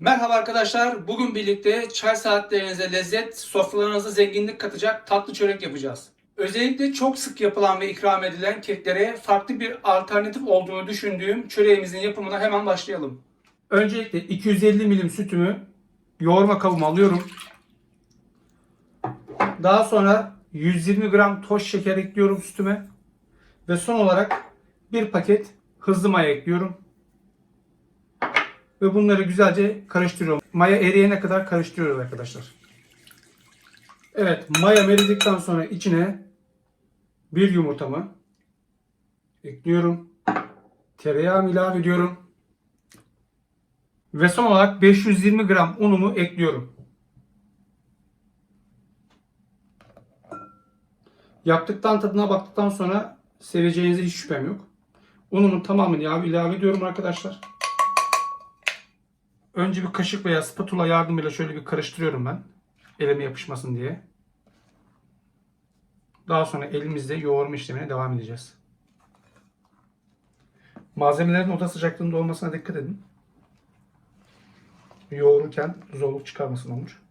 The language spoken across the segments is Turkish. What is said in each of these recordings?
Merhaba arkadaşlar. Bugün birlikte çay saatlerinize lezzet, sofralarınıza zenginlik katacak tatlı çörek yapacağız. Özellikle çok sık yapılan ve ikram edilen keklere farklı bir alternatif olduğunu düşündüğüm çöreğimizin yapımına hemen başlayalım. Öncelikle 250 milim sütümü yoğurma kabıma alıyorum. Daha sonra 120 gram toz şeker ekliyorum sütüme. Ve son olarak bir paket hızlı maya ekliyorum. Ve bunları güzelce karıştırıyorum. Maya eriyene kadar karıştırıyoruz arkadaşlar. Evet, maya eridikten sonra içine bir yumurtamı ekliyorum. Tereyağımı ilave ediyorum. Ve son olarak 520 gram unumu ekliyorum. Yaptıktan tadına baktıktan sonra seveceğinize hiç şüphem yok. Unumun tamamını ilave ediyorum arkadaşlar. Önce bir kaşık veya spatula yardımıyla şöyle bir karıştırıyorum ben. Elime yapışmasın diye. Daha sonra elimizle yoğurma işlemine devam edeceğiz. Malzemelerin oda sıcaklığında olmasına dikkat edin. Yoğururken zorluk çıkarmasın olur.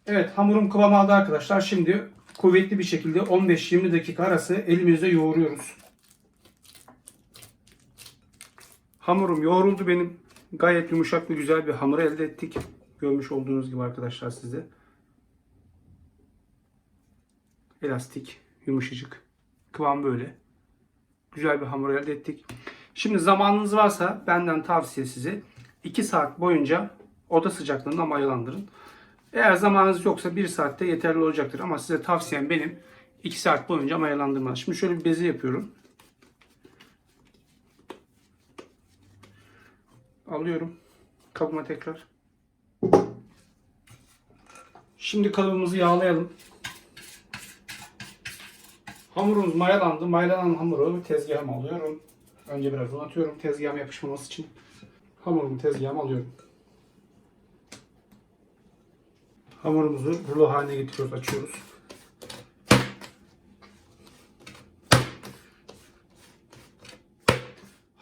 Evet, hamurum kıvam aldı arkadaşlar. Şimdi kuvvetli bir şekilde 15-20 dakika arası elimizle yoğuruyoruz. Hamurum yoğruldu benim. Gayet yumuşak ve güzel bir hamur elde ettik. Görmüş olduğunuz gibi arkadaşlar size. Elastik, yumuşacık. Kıvam böyle. Güzel bir hamur elde ettik. Şimdi zamanınız varsa benden tavsiye size 2 saat boyunca oda sıcaklığında mayalandırın. Eğer zamanınız yoksa 1 saatte yeterli olacaktır. Ama size tavsiyem benim 2 saat boyunca mayalandırma. Şimdi şöyle bir beze yapıyorum. Alıyorum kabıma tekrar. Şimdi kalıbımızı yağlayalım. Hamurumuz mayalandı. Mayalanan hamuru tezgahıma alıyorum. Önce biraz uzatıyorum tezgahıma yapışmaması için. Hamurumu tezgahıma alıyorum. Hamurumuzu rulo haline getiriyoruz, açıyoruz.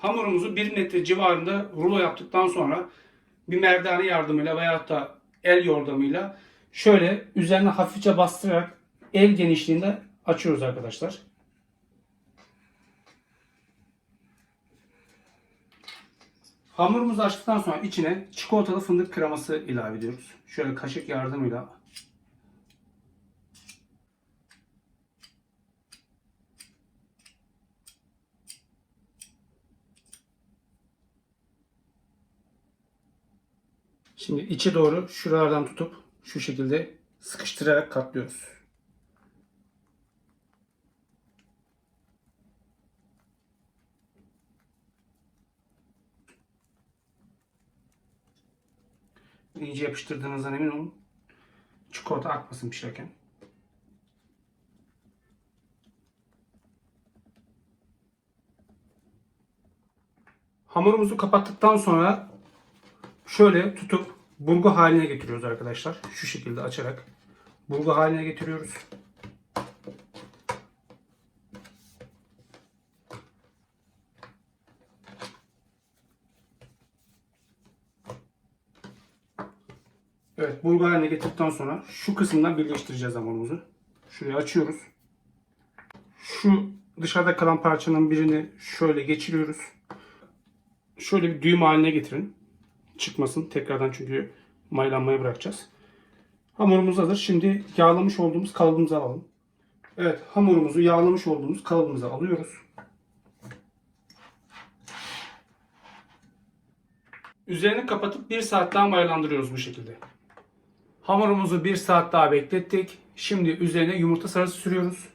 Hamurumuzu 1 metre civarında rulo yaptıktan sonra bir merdane yardımıyla veyahut da el yordamıyla şöyle üzerine hafifçe bastırarak el genişliğinde açıyoruz arkadaşlar. Hamurumuzu açtıktan sonra içine çikolatalı fındık kreması ilave ediyoruz. Şöyle kaşık yardımıyla. Şimdi içe doğru şuralardan tutup şu şekilde sıkıştırarak katlıyoruz. İyice yapıştırdığınızdan emin olun. Çikolata akmasın pişerken. Hamurumuzu kapattıktan sonra şöyle tutup burgu haline getiriyoruz arkadaşlar. Şu şekilde açarak burgu haline getiriyoruz. Evet, burgu haline getirdikten sonra şu kısımdan birleştireceğiz hamurumuzu. Şurayı açıyoruz. Şu dışarıda kalan parçanın birini şöyle geçiriyoruz. Şöyle bir düğüm haline getirin. Çıkmasın tekrardan çünkü mayalanmaya bırakacağız. Hamurumuz hazır. Şimdi yağlamış olduğumuz kalıbımızı alalım. Evet, hamurumuzu yağlamış olduğumuz kalıbımıza alıyoruz. Üzerini kapatıp 1 saat daha mayalandırıyoruz bu şekilde. Hamurumuzu 1 saat daha beklettik. Şimdi üzerine yumurta sarısı sürüyoruz.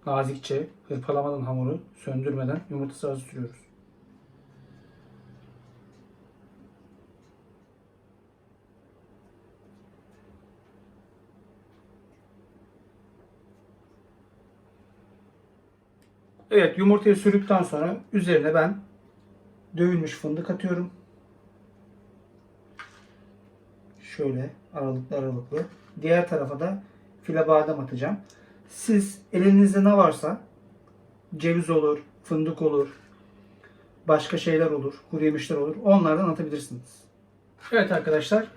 Nazikçe hırpalamadan hamuru söndürmeden yumurta sarısı sürüyoruz. Evet, yumurtayı sürdükten sonra üzerine ben dövülmüş fındık atıyorum. Şöyle aralıklı aralıklı. Diğer tarafa da file badem atacağım. Siz elinizde ne varsa ceviz olur, fındık olur, başka şeyler olur, kuru yemişler olur. Onlardan atabilirsiniz. Evet arkadaşlar,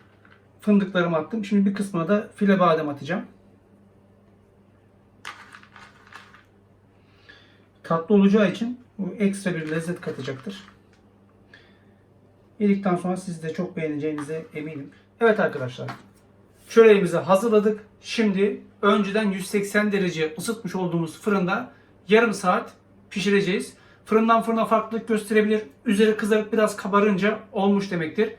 fındıklarımı attım. Şimdi bir kısmına da file badem atacağım. Tatlı olacağı için bu ekstra bir lezzet katacaktır. Yedikten sonra siz de çok beğeneceğinize eminim. Evet arkadaşlar, çöreğimizi hazırladık. Şimdi önceden 180 derece ısıtmış olduğumuz fırında yarım saat pişireceğiz. Fırından fırına farklılık gösterebilir. Üzeri kızarıp biraz kabarınca olmuş demektir.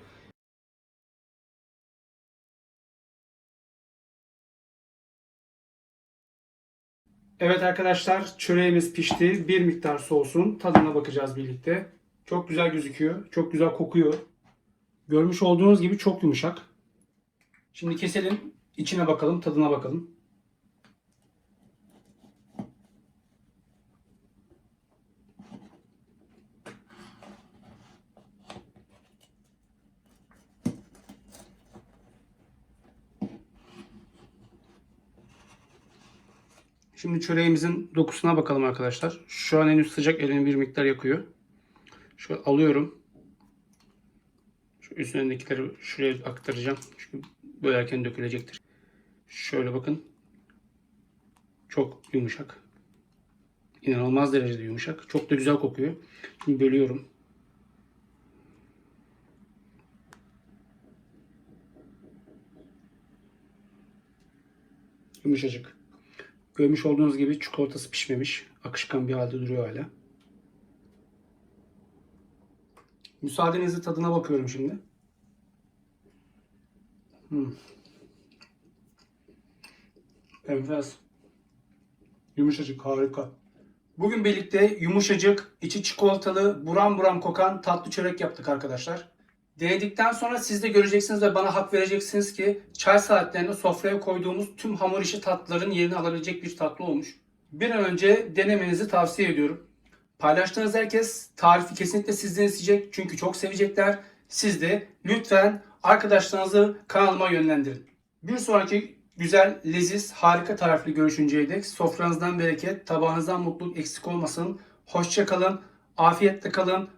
Evet arkadaşlar, çöreğimiz pişti. Bir miktar soğusun. Tadına bakacağız birlikte. Çok güzel gözüküyor. Çok güzel kokuyor. Görmüş olduğunuz gibi çok yumuşak. Şimdi keselim. İçine bakalım. Tadına bakalım. Şimdi çöreğimizin dokusuna bakalım arkadaşlar. Şu an henüz sıcak, elini bir miktar yakıyor. Şöyle alıyorum. Şu üstündekileri şuraya aktaracağım. Çünkü bölerken dökülecektir. Şöyle bakın. Çok yumuşak. İnanılmaz derecede yumuşak. Çok da güzel kokuyor. Şimdi bölüyorum. Yumuşacık. Görmüş olduğunuz gibi çikolatası pişmemiş. Akışkan bir halde duruyor hala. Müsaadenizle tadına bakıyorum şimdi. Enfes. Yumuşacık, harika. Bugün birlikte yumuşacık, içi çikolatalı, buram buram kokan tatlı çörek yaptık arkadaşlar. Denedikten sonra siz de göreceksiniz ve bana hak vereceksiniz ki çay saatlerinde sofraya koyduğumuz tüm hamur işi tatlıların yerini alabilecek bir tatlı olmuş. Bir an önce denemenizi tavsiye ediyorum. Paylaştığınız herkes tarifi kesinlikle sizden isteyecek çünkü çok sevecekler. Siz de lütfen arkadaşlarınızı kanalıma yönlendirin. Bir sonraki güzel, leziz, harika tarifli görüşünceye dek sofranızdan bereket, tabağınızdan mutluluk eksik olmasın. Hoşça kalın, afiyetle kalın.